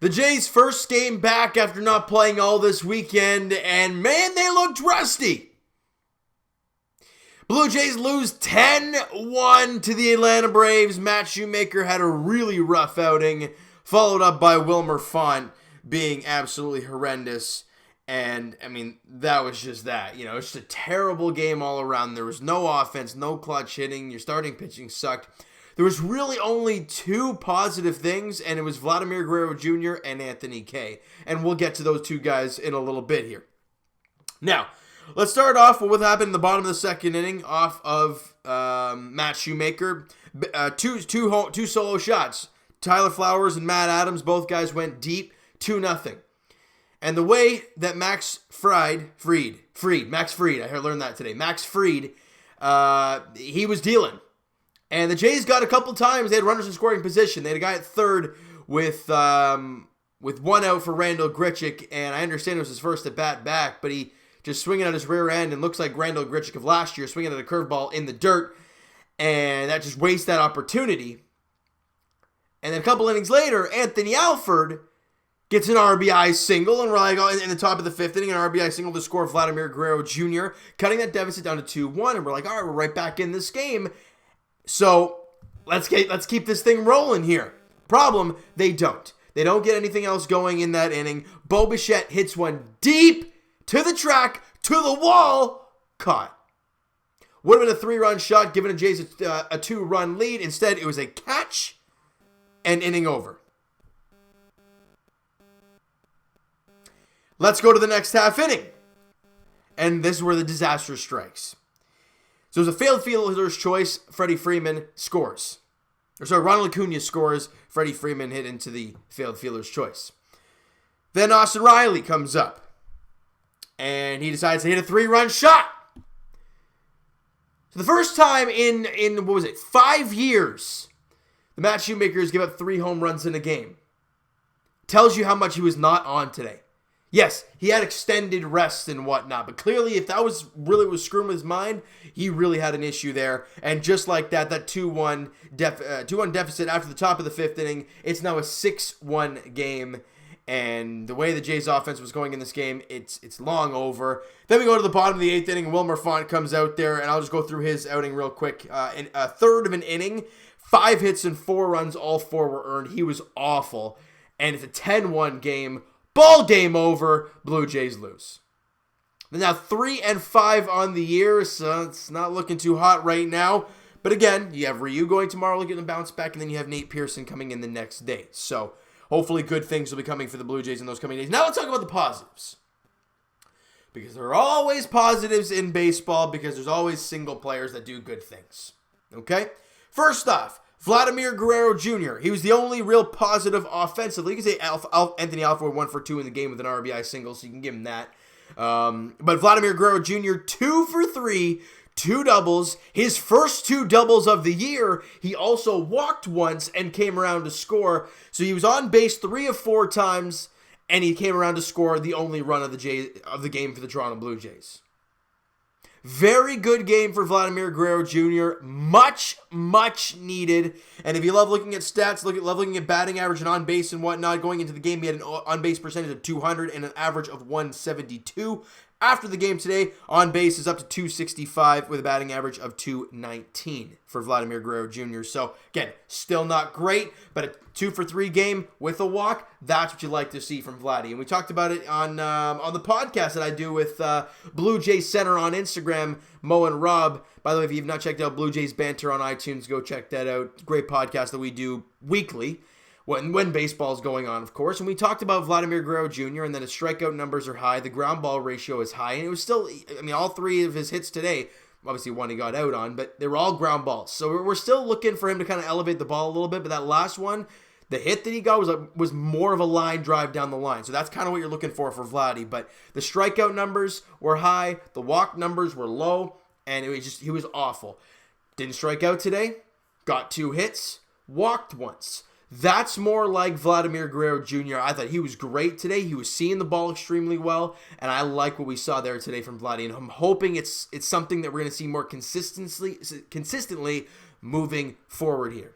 The Jays' first game back after not playing all this weekend, and man, they looked rusty. Blue Jays lose 10-1 to the Atlanta Braves. Matt Shoemaker had a really rough outing, followed up by Wilmer Font being absolutely horrendous. And, I mean, that was just that. You know, it's just a terrible game all around. There was no offense, no clutch hitting. Your starting pitching sucked. There was really only two positive things, and it was Vladimir Guerrero Jr. and Anthony Kay. And we'll get to those two guys in a little bit here. Now, let's start off with what happened in the bottom of the second inning off of Matt Shoemaker. Two solo shots. Tyler Flowers and Matt Adams, both guys went deep, 2-0. And the way that Max Fried, I learned that today. Max Fried, he was dealing. And the Jays got a couple times. They had runners in scoring position. They had a guy at third with one out for Randall Grichuk. And I understand it was his first at bat back, but he just swinging at his rear end and looks like Randall Grichuk of last year, swinging at a curveball in the dirt. And that just wastes that opportunity. And then a couple innings later, Anthony Alford gets an RBI single, and we're like, in the top of the fifth inning, an RBI single to score Vladimir Guerrero Jr., cutting that deficit down to 2-1, and we're like, all right, we're right back in this game. So let's keep this thing rolling here. Problem, they don't. They don't get anything else going in that inning. Bo Bichette hits one deep to the track, to the wall, caught. Would have been a 3-run shot, giving the Jays a 2-run lead. Instead, it was a catch and inning over. Let's go to the next half inning. And this is where the disaster strikes. So it was a failed fielder's choice. Freddie Freeman scores. Ronald Acuna scores. Freddie Freeman hit into the failed fielder's choice. Then Austin Riley comes up. And he decides to hit a 3-run shot. So the first time in 5 years, the Matt Shoemakers give up 3 home runs in a game. Tells you how much he was not on today. Yes, he had extended rests and whatnot, but clearly if that was really what was screwing his mind, he really had an issue there. And just like that 2-1 deficit after the top of the fifth inning, it's now a 6-1 game. And the way the Jays offense was going in this game, it's long over. Then we go to the bottom of the 8th inning. Wilmer Font comes out there, and I'll just go through his outing real quick. In a third of an inning, 5 hits and 4 runs, all 4 were earned. He was awful. And it's a 10-1 game. Ball game over. Blue Jays lose. Now 3-5 on the year, so it's not looking too hot right now. But again, you have Ryu going tomorrow looking to bounce back, and then you have Nate Pearson coming in the next day. So hopefully good things will be coming for the Blue Jays in those coming days. Now let's talk about the positives. Because there are always positives in baseball, because there's always single players that do good things. Okay? First off, Vladimir Guerrero Jr. He was the only real positive offensively. You can say Anthony Alford 1 for 2 in the game with an RBI single, so you can give him that. But Vladimir Guerrero Jr. 2 for 3, 2 doubles. His first 2 doubles of the year. He also walked once and came around to score. So he was on base 3 of 4 times, and he came around to score the only run of the game for the Toronto Blue Jays. Very good game for Vladimir Guerrero Jr. Much, much needed. And if you love looking at stats, love looking at batting average and on base and whatnot, going into the game, he had an on base percentage of 200 and an average of 172. After the game today, on base is up to 265 with a batting average of 219 for Vladimir Guerrero Jr. So, again, still not great, but a 2 for 3 game with a walk, that's what you like to see from Vladdy. And we talked about it on the podcast that I do with Blue Jays Center on Instagram, Mo and Rob. By the way, if you've not checked out Blue Jays Banter on iTunes, go check that out. Great podcast that we do weekly. When baseball is going on, of course. And we talked about Vladimir Guerrero Jr. and then his strikeout numbers are high. The ground ball ratio is high. And it was still, all 3 of his hits today, obviously one he got out on, but they were all ground balls. So we're still looking for him to kind of elevate the ball a little bit. But that last one, the hit that he got was more of a line drive down the line. So that's kind of what you're looking for Vladdy. But the strikeout numbers were high. The walk numbers were low. And he was awful. Didn't strike out today. Got 2 hits. Walked once. That's more like Vladimir Guerrero Jr. I thought he was great today. He was seeing the ball extremely well, and I like what we saw there today from Vladdy. And I'm hoping it's something that we're going to see more consistently moving forward here.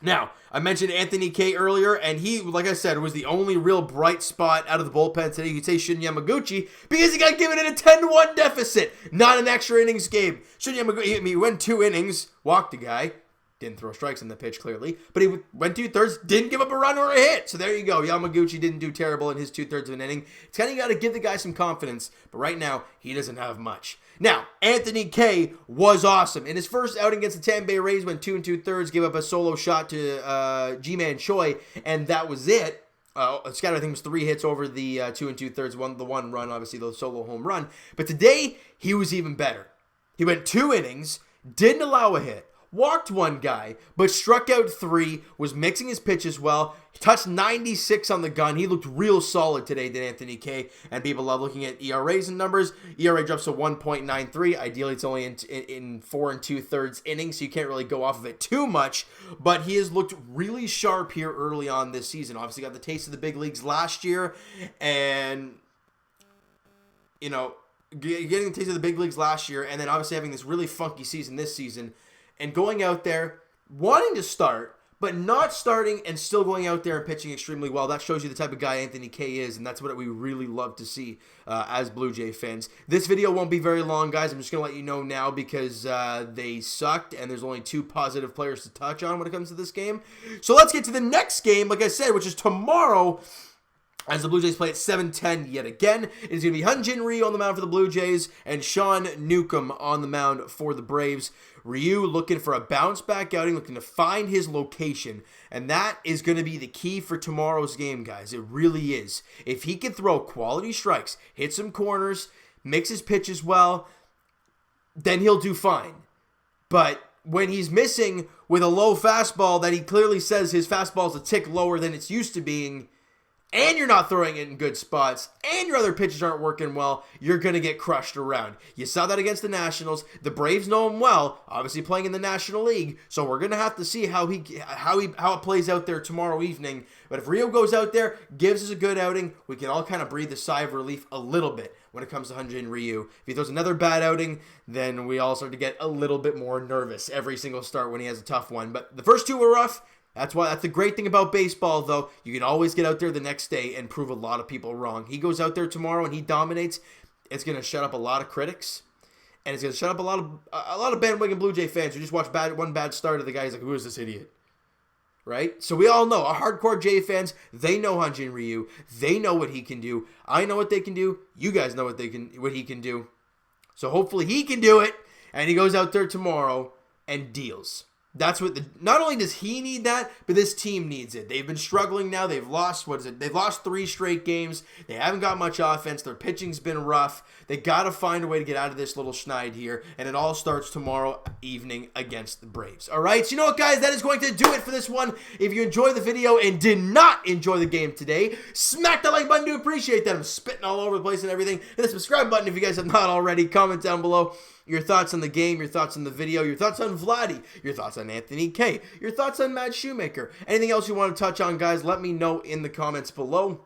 Now, I mentioned Anthony Kay earlier, and he, like I said, was the only real bright spot out of the bullpen today. You could say Shun Yamaguchi, because he got given in a 10-1 deficit, not an extra innings game. Shun Yamaguchi, he went 2 innings, walked a guy, didn't throw strikes in the pitch clearly, but he went 2/3, didn't give up a run or a hit. So there you go. Yamaguchi didn't do terrible in his 2/3 of an inning. It's kind of got to give the guy some confidence, but right now, he doesn't have much. Now, Anthony Kay was awesome. In his first outing against the Tampa Bay Rays, went 2 2/3, gave up a solo shot to G-Man Choi, and that was it. Scott, I think, was 3 hits over the 2 2/3, the one run, obviously, the solo home run. But today, he was even better. He went 2 innings, didn't allow a hit, walked 1 guy, but struck out 3, was mixing his pitches well, touched 96 on the gun. He looked real solid today, did Anthony Kay, and people love looking at ERAs and numbers. ERA drops to 1.93. Ideally, it's only in 4 2/3 innings, so you can't really go off of it too much, but he has looked really sharp here early on this season. Obviously, got the taste of the big leagues last year, and, you know, getting the taste of the big leagues last year, and then obviously having this really funky season this season, and going out there, wanting to start, but not starting and still going out there and pitching extremely well. That shows you the type of guy Anthony Kay is, and that's what we really love to see as Blue Jay fans. This video won't be very long, guys. I'm just going to let you know now because they sucked, and there's only 2 positive players to touch on when it comes to this game. So let's get to the next game, like I said, which is tomorrow, as the Blue Jays play at 7:10 yet again. It's going to be Hyun Jin Ryu on the mound for the Blue Jays and Sean Newcomb on the mound for the Braves. Ryu looking for a bounce-back outing, looking to find his location, and that is going to be the key for tomorrow's game, guys. It really is. If he can throw quality strikes, hit some corners, mix his pitches well, then he'll do fine. But when he's missing with a low fastball that he clearly says his fastball is a tick lower than it's used to being, and you're not throwing it in good spots, and your other pitches aren't working well, you're going to get crushed around. You saw that against the Nationals. The Braves know him well, obviously playing in the National League, so we're going to have to see how it plays out there tomorrow evening. But if Rio goes out there, gives us a good outing, we can all kind of breathe a sigh of relief a little bit when it comes to Hyun Jin Ryu. If he throws another bad outing, then we all start to get a little bit more nervous every single start when he has a tough one. But the first 2 were rough. That's the great thing about baseball, though. You can always get out there the next day and prove a lot of people wrong. He goes out there tomorrow and he dominates. It's going to shut up a lot of critics, and it's going to shut up a lot of bandwagon Blue Jay fans who just watch one bad start of the guy. He's like, who is this idiot? Right? So we all know, our hardcore Jay fans, they know Hyun Jin Ryu. They know what he can do. I know what they can do. You guys know what he can do. So hopefully he can do it, and he goes out there tomorrow and deals. That's what not only does he need that, but this team needs it. They've been struggling now. They've lost, They've lost 3 straight games. They haven't got much offense. Their pitching's been rough. They got to find a way to get out of this little schneid here, and it all starts tomorrow evening against the Braves. All right, so you know what, guys? That is going to do it for this one. If you enjoyed the video and did not enjoy the game today, smack that like button to appreciate that. I'm spitting all over the place and everything. And the subscribe button if you guys have not already. Comment down below your thoughts on the game, your thoughts on the video, your thoughts on Vladdy, your thoughts on Anthony Kay, your thoughts on Mad Shoemaker. Anything else you want to touch on, guys, let me know in the comments below.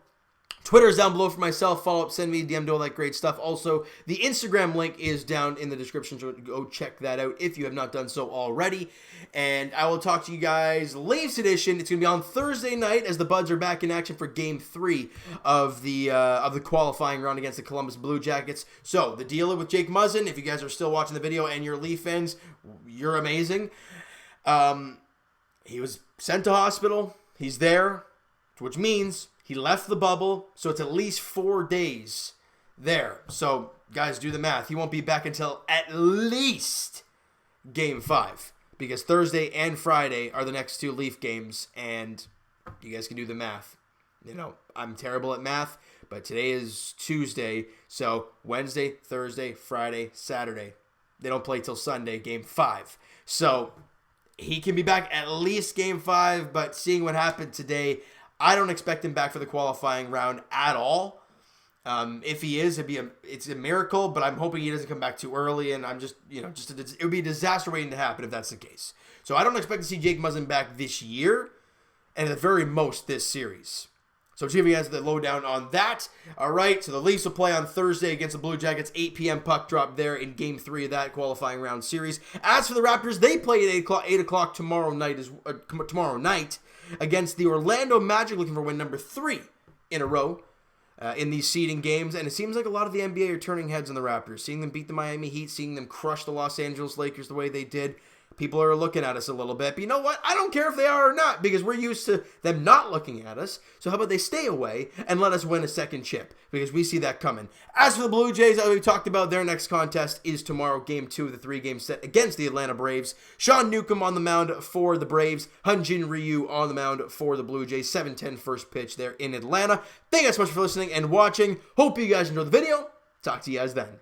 Twitter is down below for myself. Follow up, send me a DM, do all that great stuff. Also, the Instagram link is down in the description, so go check that out if you have not done so already. And I will talk to you guys Leafs edition. It's going to be on Thursday night as the Buds are back in action for Game 3 of the qualifying round against the Columbus Blue Jackets. So, the deal with Jake Muzzin, if you guys are still watching the video and you're Leaf fans, you're amazing. He was sent to hospital. He's there, which means he left the bubble, so it's at least 4 days there. So, guys, do the math. He won't be back until at least Game 5, because Thursday and Friday are the next 2 Leaf games, and you guys can do the math. You know, I'm terrible at math, but today is Tuesday, so Wednesday, Thursday, Friday, Saturday. They don't play till Sunday, Game 5. So, he can be back at least Game 5, but seeing what happened today, I don't expect him back for the qualifying round at all. If he is, it's a miracle, but I'm hoping he doesn't come back too early, and I'm it would be a disaster waiting to happen if that's the case. So I don't expect to see Jake Muzzin back this year, and at the very most this series. So giving you guys the lowdown on that. All right, so the Leafs will play on Thursday against the Blue Jackets, 8 p.m. puck drop there in Game 3 of that qualifying round series. As for the Raptors, they play at 8 o'clock tomorrow night against the Orlando Magic, looking for win number 3 in a row in these seeding games. And it seems like a lot of the NBA are turning heads on the Raptors, seeing them beat the Miami Heat, seeing them crush the Los Angeles Lakers the way they did. People are looking at us a little bit. But you know what? I don't care if they are or not, because we're used to them not looking at us. So how about they stay away and let us win a second chip? Because we see that coming. As for the Blue Jays, as we talked about, their next contest is tomorrow, Game 2 of the 3-game set against the Atlanta Braves. Sean Newcomb on the mound for the Braves. Hyun Jin Ryu on the mound for the Blue Jays. 7:10 first pitch there in Atlanta. Thank you guys so much for listening and watching. Hope you guys enjoyed the video. Talk to you guys then.